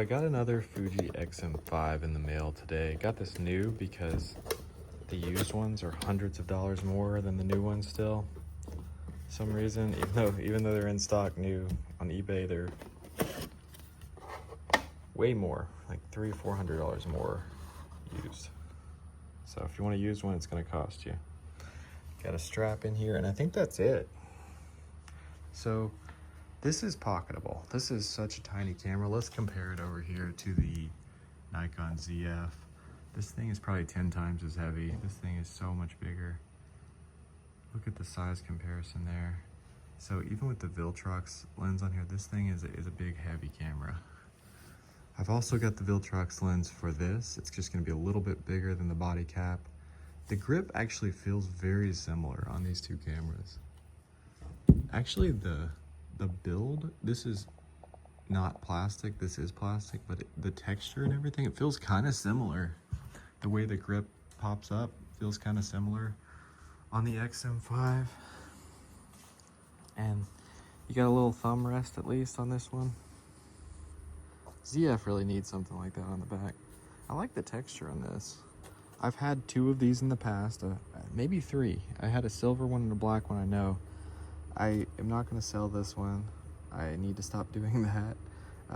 I got another Fuji XM5 in the mail today. Got this new because the used ones are hundreds of dollars more than the new ones still. For some reason, even though they're in stock new on eBay, they're way more, like $300-400 more used. So if you want to use one, it's going to cost you. Got a strap in here, and I think that's it. So this is pocketable. This is such a tiny camera. Let's compare it over here to the Nikon ZF. This thing is probably 10 times as heavy. This thing is so much bigger. Look at the size comparison there. So even with the Viltrox lens on here, this thing is a big, heavy camera. I've also got the Viltrox lens for this. It's just gonna be a little bit bigger than the body cap. The grip actually feels very similar on these two cameras. Actually, the build, this is not plastic, this is plastic, but the texture and everything, it feels kind of similar. The way the grip pops up feels kind of similar on the XM5. And you got a little thumb rest at least on this one. ZF really needs something like that on the back. I like the texture on this. I've had 2 of these in the past, maybe 3. I had a silver one and a black one, I know. I am not going to sell this one. I need to stop doing that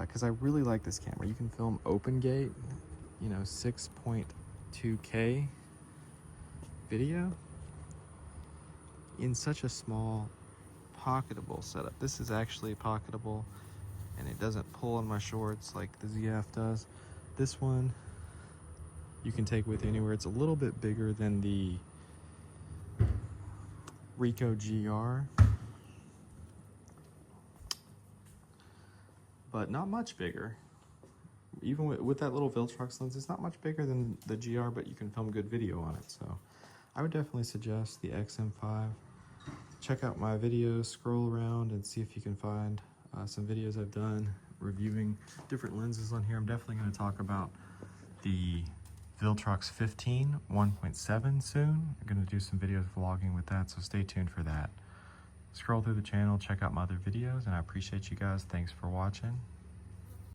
because I really like this camera. You can film open gate, 6.2K video in such a small pocketable setup. This is actually pocketable and it doesn't pull on my shorts like the ZF does. This one you can take with you anywhere. It's a little bit bigger than the Ricoh GR, but not much bigger. Even with that little Viltrox lens, it's not much bigger than the GR, but you can film good video on it. So I would definitely suggest the XM5. Check out my videos, scroll around and see if you can find some videos I've done reviewing different lenses on here. I'm definitely going to talk about the Viltrox 15 1.7 soon. I'm going to do some videos vlogging with that, so stay tuned for that. Scroll through the channel, check out my other videos, and I appreciate you guys. Thanks for watching.